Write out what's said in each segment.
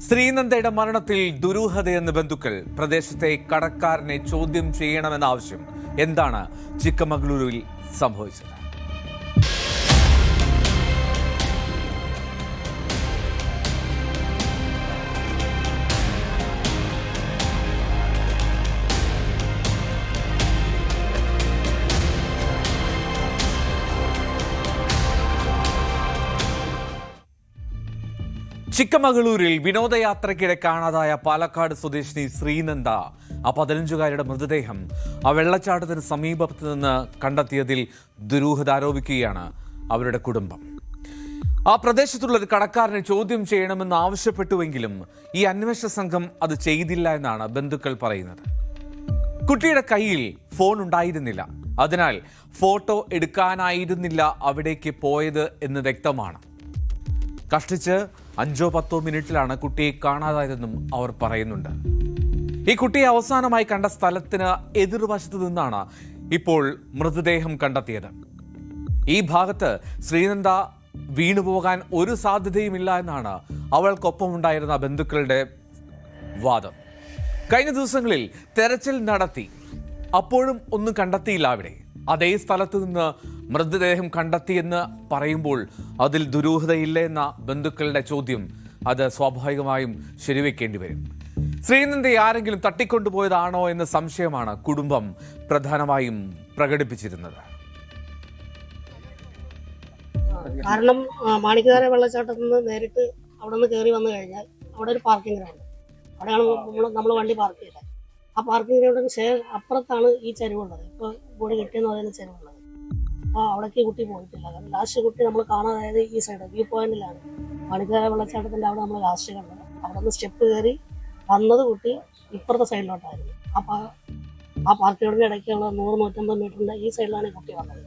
ശ്രീനന്ദയുടെ മരണത്തിൽ ദുരൂഹതയെന്ന് ബന്ധുക്കൾ. പ്രദേശത്തെ കടക്കാരനെ ചോദ്യം ചെയ്യണമെന്ന ആവശ്യം. എന്താണ് ചിക്കമംഗളൂരുവിൽ സംഭവിച്ചത്? ചിക്കമംഗളൂരിൽ വിനോദയാത്രയ്ക്കിടെ കാണാതായ പാലക്കാട് സ്വദേശിനി ശ്രീനന്ദ, ആ 15-കാരിയുടെ മൃതദേഹം ആ വെള്ളച്ചാട്ടത്തിന് സമീപത്ത് നിന്ന് കണ്ടെത്തിയതിൽ ദുരൂഹത ആരോപിക്കുകയാണ് അവരുടെ കുടുംബം. ആ പ്രദേശത്തുള്ള ഒരു കടക്കാരനെ ചോദ്യം ചെയ്യണമെന്ന് ആവശ്യപ്പെട്ടുവെങ്കിലും ഈ അന്വേഷണ സംഘം അത് ചെയ്തില്ല എന്നാണ് ബന്ധുക്കൾ പറയുന്നത്. കുട്ടിയുടെ കയ്യിൽ ഫോൺ ഉണ്ടായിരുന്നില്ല, അതിനാൽ ഫോട്ടോ എടുക്കാനായിരുന്നില്ല അവിടേക്ക് പോയത് എന്ന് വ്യക്തമാണ്. കഷ്ടിച്ച് 5-10 മിനിറ്റിലാണ് കുട്ടിയെ കാണാതായതെന്നും അവർ പറയുന്നുണ്ട്. ഈ കുട്ടിയെ അവസാനമായി കണ്ട സ്ഥലത്തിന് എതിർവശത്ത് നിന്നാണ് ഇപ്പോൾ മൃതദേഹം കണ്ടെത്തിയത്. ഈ ഭാഗത്ത് ശ്രീനന്ദ വീണുപോകാൻ ഒരു സാധ്യതയുമില്ല എന്നാണ് അവൾക്കൊപ്പമുണ്ടായിരുന്ന ബന്ധുക്കളുടെ വാദം. കഴിഞ്ഞ ദിവസങ്ങളിൽ തെരച്ചിൽ നടത്തി, അപ്പോഴും ഒന്നും കണ്ടെത്തിയില്ല. അവിടെ അതേ സ്ഥലത്ത് നിന്ന് മൃതദേഹം കണ്ടെത്തിയെന്ന് പറയുമ്പോൾ അതിൽ ദുരൂഹതയില്ല എന്ന ബന്ധുക്കളുടെ ചോദ്യം അത് സ്വാഭാവികമായും ശരിവെക്കേണ്ടി വരും. ശ്രീനന്ദയെ ആരെങ്കിലും തട്ടിക്കൊണ്ടുപോയതാണോ എന്ന സംശയമാണ് കുടുംബം പ്രധാനമായും പ്രകടിപ്പിച്ചിരുന്നത്. കാരണം മാണിക്കര വെള്ളച്ചാട്ടത്തിൽ നിന്ന് നേരിട്ട് അവിടെ നിന്ന് കയറി വന്നു കഴിഞ്ഞാൽ അവിടെ ഒരു പാർക്കിംഗ് ഗ്രൗണ്ട്, അവിടെയാണ് നമ്മൾ വണ്ടി പാർക്ക് ചെയ്തത്. ആ പാർക്കിംഗ് ഗ്രൗണ്ടിന് അപ്പുറത്താണ് ഈ ചെരുവുള്ളത്. ഇപ്പോൾ ബോഡി കിട്ടിയെന്ന് പറയുന്ന ചെരുവുള്ളത്. അപ്പോൾ അവിടേക്ക് കുട്ടി പോയിട്ടില്ല. കാരണം ലാസ്റ്റ് കുട്ടി നമ്മൾ കാണാതായത് ഈ സൈഡ് വ്യൂ പോയിന്റിലാണ്. മാണിക്കര വെള്ളച്ചാട്ടത്തിൻ്റെ അവിടെ നമ്മൾ ലാസ്റ്റ് കണ്ടത്. അവിടെ നിന്ന് സ്റ്റെപ്പ് കയറി വന്നത് കുട്ടി ഇപ്പുറത്തെ സൈഡിലോട്ടായിരുന്നു. ആ പാർക്കിംഗ് ഗ്രൗണ്ടിൻ്റെ ഇടയ്ക്ക് നമ്മൾ 100-150 മീറ്ററിൻ്റെ ഈ സൈഡിലാണ് ഈ കുട്ടി വന്നത്.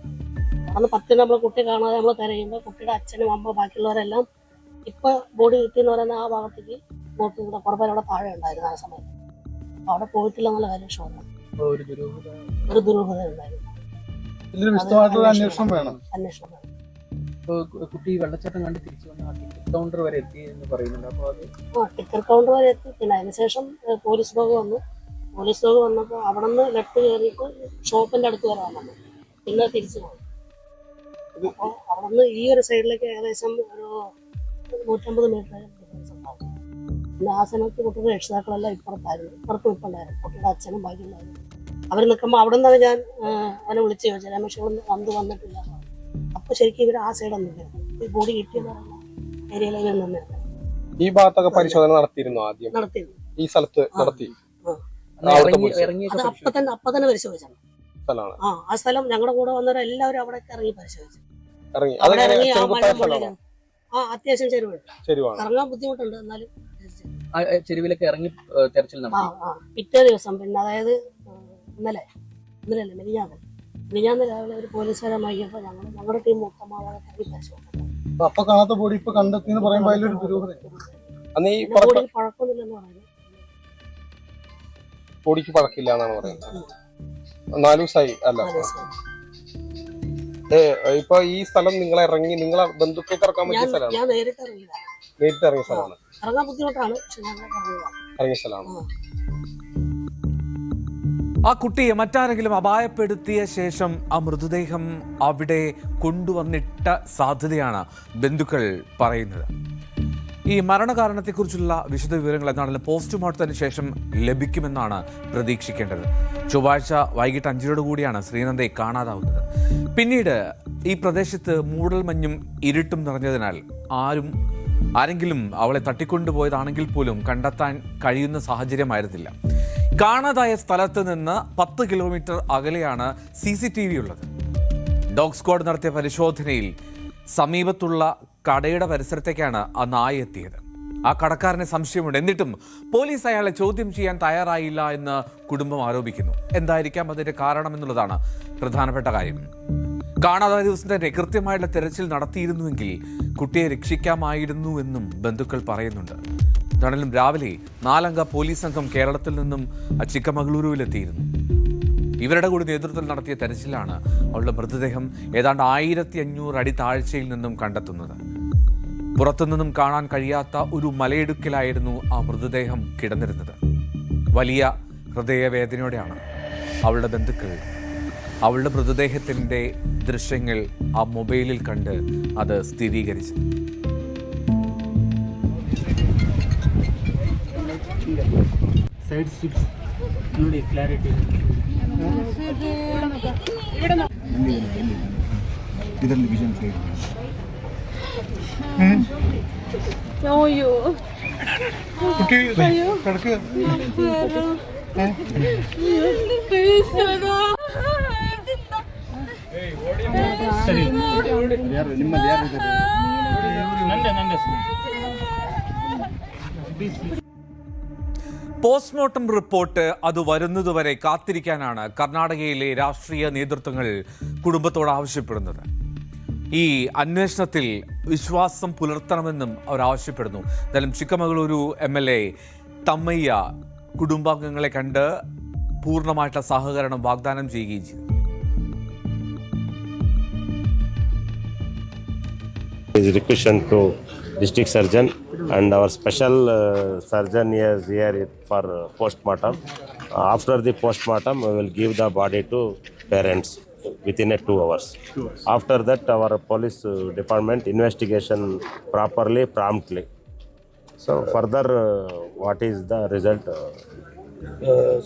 അന്ന് 10 നമ്മൾ കുട്ടി കാണാതെ നമ്മൾ തിരയുമ്പോൾ കുട്ടിയുടെ അച്ഛനും അമ്മ ബാക്കിയുള്ളവരെല്ലാം ഇപ്പൊ ബോഡി കിട്ടിയെന്ന് പറയുന്ന ആ ഭാഗത്തേക്ക് നോക്കി ഇവിടെ കുറേ അവിടെ താഴെ ഉണ്ടായിരുന്നു. ആ സമയത്ത് അവിടെ പോയിട്ടില്ല എന്നുള്ള കാര്യം ഷോർട്ട് ഒരു ദുരൂഹത ഉണ്ടായിരുന്നു. അന്വേഷണം വേണം. കുട്ടി വെള്ളച്ചാട്ടം കണ്ട് തിരിച്ചു വന്ന ടിക്കറ്റ് കൗണ്ടർ വരെ എത്തി എന്ന് പറയുന്നുണ്ട്. അപ്പോൾ ടിക്കറ്റ് കൗണ്ടർ വരെ എത്തി. പിന്നെ അതിനുശേഷം പോലീസ് ഡോഗ് വന്നു. പോലീസ് ഡോഗ് വന്നപ്പോൾ അവിടെ നിന്ന് ലെഫ്റ്റ് കയറിയിട്ട് ഷോപ്പിന്റെ അടുത്ത് വരെ വന്നു. പിന്നെ തിരിച്ചു പോയി. അപ്പോൾ അവിടെ നിന്ന് ഈ ഒരു സൈഡിലേക്ക് ഏകദേശം ഒരു 150 മീറ്റർ ഡിഫറൻസ് ഉണ്ടാവും. പിന്നെ ആ സമയത്ത് കുട്ടിയുടെ രക്ഷിതാക്കളെല്ലാം ഇപ്പുറത്ത് നിൽപ്പുണ്ടായിരുന്നു. കുട്ടിയുടെ അച്ഛനും ബാക്കിയുണ്ടായിരുന്നു. അവർ നിൽക്കുമ്പോൾ അവിടെ നിന്നാണ് ഞാൻ അവനെ വിളിച്ച് ചോദിച്ചത്, രമേശ് വന്നിട്ടില്ല. അപ്പൊ ശരിക്കും ഇവർ ആ സൈഡ് ഒന്നും ഈ ബോഡി കിട്ടിയെന്ന് പറയുന്ന ഏരിയയിൽ നിന്നിരുന്നു. ഈ ഭാഗത്തൊക്കെ പരിശോധന നടത്തിയിരുന്നു. ആദ്യം നടത്തിയിരുന്നു. ഈ സ്ഥലത്ത് നടത്തി. അപ്പൊ തന്നെ പരിശോധിച്ചു. ആ സ്ഥലം ഞങ്ങളുടെ കൂടെ വന്നവരെല്ലാവരും അവിടെ ഇറങ്ങി പരിശോധിച്ചു. ഇറങ്ങി അത്യാവശ്യം ചെരുവാണ്. ഇറങ്ങാൻ ബുദ്ധിമുട്ടുണ്ട്. എന്നാലും ചെരുവിലൊക്കെ ഇറങ്ങി തെരച്ചിൽ നടത്തി. പിറ്റേ ദിവസം പിന്നെ അതായത് ഇന്നലെ മിനിഞ്ഞാന്ന് രാവിലെ ഒരു പോലീസുകാരെ മാറ്റിയപ്പോൾ ഞങ്ങളുടെ ടീം മൊത്തം പരിശോധിച്ചു. അപ്പൊ കാണാത്ത ബോഡി ഇപ്പൊ കണ്ടെത്തിയെന്ന് പറയുമ്പോൾ അതിലൊരു ദുരൂഹത. പഴക്കമില്ലെന്ന് പറയുന്നത്. ബോഡിക്ക് പഴക്കില്ല എന്നാണ് പറയുന്നത്. 4 ദിവസമായി അല്ല. ഇപ്പൊ ഈ സ്ഥലം നിങ്ങളെ ബന്ധുക്കൾക്ക് ഇറക്കാൻ പറ്റിയ സ്ഥലമാണ്. ഞാൻ നേരിട്ട് ഇറങ്ങിയ സ്ഥലമാണ്. ഇറങ്ങാൻ ബുദ്ധിമുട്ടാണ്. ഇറങ്ങിയ സ്ഥലമാണ്. ആ കുട്ടിയെ മറ്റാരെങ്കിലും അപായപ്പെടുത്തിയ ശേഷം ആ മൃതദേഹം അവിടെ കൊണ്ടുവന്നിട്ട സാധ്യതയാണ് ബന്ധുക്കൾ പറയുന്നത്. ഈ മരണകാരണത്തെക്കുറിച്ചുള്ള വിശദ വിവരങ്ങൾ എന്താണെങ്കിലും പോസ്റ്റ്മോർട്ടത്തിന് ശേഷം ലഭിക്കുമെന്നാണ് പ്രതീക്ഷിക്കേണ്ടത്. ചൊവ്വാഴ്ച വൈകിട്ട് 5 കൂടിയാണ് ശ്രീനന്ദയെ കാണാതാവുന്നത്. പിന്നീട് ഈ പ്രദേശത്ത് മൂടൽമഞ്ഞും ഇരുട്ടും നിറഞ്ഞതിനാൽ ആരെങ്കിലും അവളെ തട്ടിക്കൊണ്ടുപോയതാണെങ്കിൽ പോലും കണ്ടെത്താൻ കഴിയുന്ന സാഹചര്യമായിരുന്നില്ല. കാണാതായ സ്ഥലത്ത് നിന്ന് 10 കിലോമീറ്റർ അകലെയാണ് CCTV ഉള്ളത്. ഡോഗ് സ്ക്വാഡ് നടത്തിയ പരിശോധനയിൽ സമീപത്തുള്ള കടയുടെ പരിസരത്തേക്കാണ് ആ നായ എത്തിയത്. ആ കടക്കാരന് സംശയമുണ്ട്. എന്നിട്ടും പോലീസ് അയാളെ ചോദ്യം ചെയ്യാൻ തയ്യാറായില്ല എന്ന് കുടുംബം ആരോപിക്കുന്നു. എന്തായിരിക്കാം അതിന്റെ കാരണം എന്നുള്ളതാണ് പ്രധാനപ്പെട്ട കാര്യം. കാണാതായ ദിവസം തന്നെ കൃത്യമായുള്ള തെരച്ചിൽ നടത്തിയിരുന്നുവെങ്കിൽ കുട്ടിയെ രക്ഷിക്കാമായിരുന്നു എന്നും ബന്ധുക്കൾ പറയുന്നുണ്ട്. എന്താണെങ്കിലും രാവിലെ 4-അംഗ പോലീസ് സംഘം കേരളത്തിൽ നിന്നും ചിക്കമംഗളൂരുവിലെത്തിയിരുന്നു. ഇവരുടെ കൂടി നേതൃത്വത്തിൽ നടത്തിയ തെരച്ചിലാണ് അവളുടെ മൃതദേഹം ഏതാണ്ട് 1500 അടി താഴ്ചയിൽ നിന്നും കണ്ടെത്തുന്നത്. പുറത്തുനിന്നും കാണാൻ കഴിയാത്ത ഒരു മലയിടുക്കിലായിരുന്നു ആ മൃതദേഹം കിടന്നിരുന്നത്. വലിയ ഹൃദയവേദനയോടെയാണ് അവളുടെ ബന്ധുക്കൾ അവളുടെ മൃതദേഹത്തിൻ്റെ ദൃശ്യങ്ങൾ ആ മൊബൈലിൽ കണ്ട് അത് സ്ഥിരീകരിച്ചത്. ಸೈಡ್ ಸ್ಟ್ರಿಪ್ಸ್ ನೋಡಿ ಕ್ಲಾರಿಟಿ ಇದರಲ್ಲಿ ವಿಷನ್ ಸೈಡ್ ಅಯ್ಯೋ കുട്ടി കിടക്കുക ನಿಮ್ಮಲ್ಲಿ ಯಾರಿದ್ದಾರೆ? പോസ്റ്റ്മോർട്ടം റിപ്പോർട്ട് അത് വരുന്നതുവരെ കാത്തിരിക്കാനാണ് കർണാടകയിലെ രാഷ്ട്രീയ നേതൃത്വങ്ങൾ കുടുംബത്തോട് ആവശ്യപ്പെടുന്നത്. ഈ അന്വേഷണത്തിൽ വിശ്വാസം പുലർത്തണമെന്നും അവർ ആവശ്യപ്പെടുന്നു. എന്തായാലും ചിക്കമംഗളൂരു MLA തമ്മയ്യ കുടുംബാംഗങ്ങളെ കണ്ട് പൂർണ്ണമായിട്ടുള്ള സഹകരണം വാഗ്ദാനം ചെയ്യുകയും ചെയ്തു. Requisition to district surgeon and our special surgeon is here for postmortem. After the postmortem, we will give the body to parents within 2 hours. After that, our police department investigation promptly. So further, what is the result?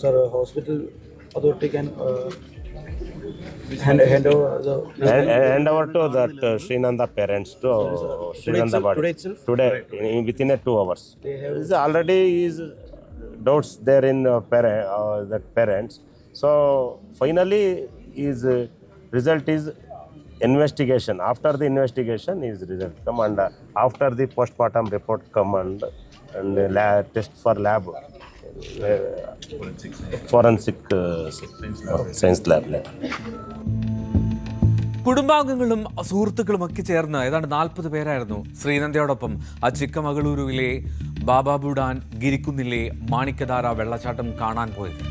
Sir, hospital authority can hand over the Hand over to that Srinanda parents to Srinanda body. Today itself? Today, within 2 hours. Is already is doubts there in that parents. So finally, is result is investigation. After the investigation, is result come and after the postmortem report come and test for lab. Forensic science lab. കുടുംബാംഗങ്ങളും സുഹൃത്തുക്കളും ഒക്കെ ചേർന്ന് ഏതാണ്ട് 40 പേരായിരുന്നു ശ്രീനന്ദയോടൊപ്പം ആ ചിക്കമംഗളൂരുവിലെ ബാബാബുഡാൻ ഗിരിക്കുന്നിലെ മാണിക്കധാര വെള്ളച്ചാട്ടം കാണാൻ പോയത്.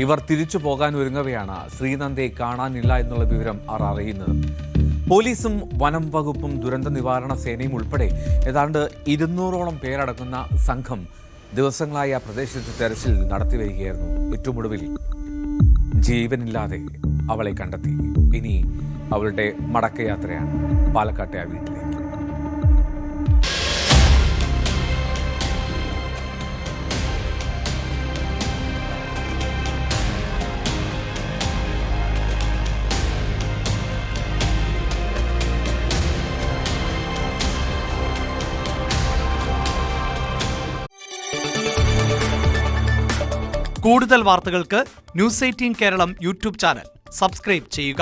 ഇവർ തിരിച്ചു പോകാൻ ഒരുങ്ങവെയാണ് ശ്രീനന്ദയെ കാണാനില്ല എന്നുള്ള വിവരം അവർ അറിയുന്നത്. പോലീസും വനം വകുപ്പും ദുരന്ത നിവാരണ സേനയും ഉൾപ്പെടെ ഏതാണ്ട് 200ഓളം പേരടങ്ങുന്ന സംഘം ദിവസങ്ങളായി ആ പ്രദേശത്ത് തെരച്ചിൽ നടത്തി വരികയായിരുന്നു. ഏറ്റവും ഒടുവിൽ ജീവനില്ലാതെ അവളെ കണ്ടെത്തി. ഇനി അവളുടെ മടക്കയാത്രയാണ് പാലക്കാട്ടെ ആ വീട്ടിലേക്ക്. കൂടുതൽ വാർത്തകൾക്ക് news 18 Keralam YouTube channel subscribe ചെയ്യുക.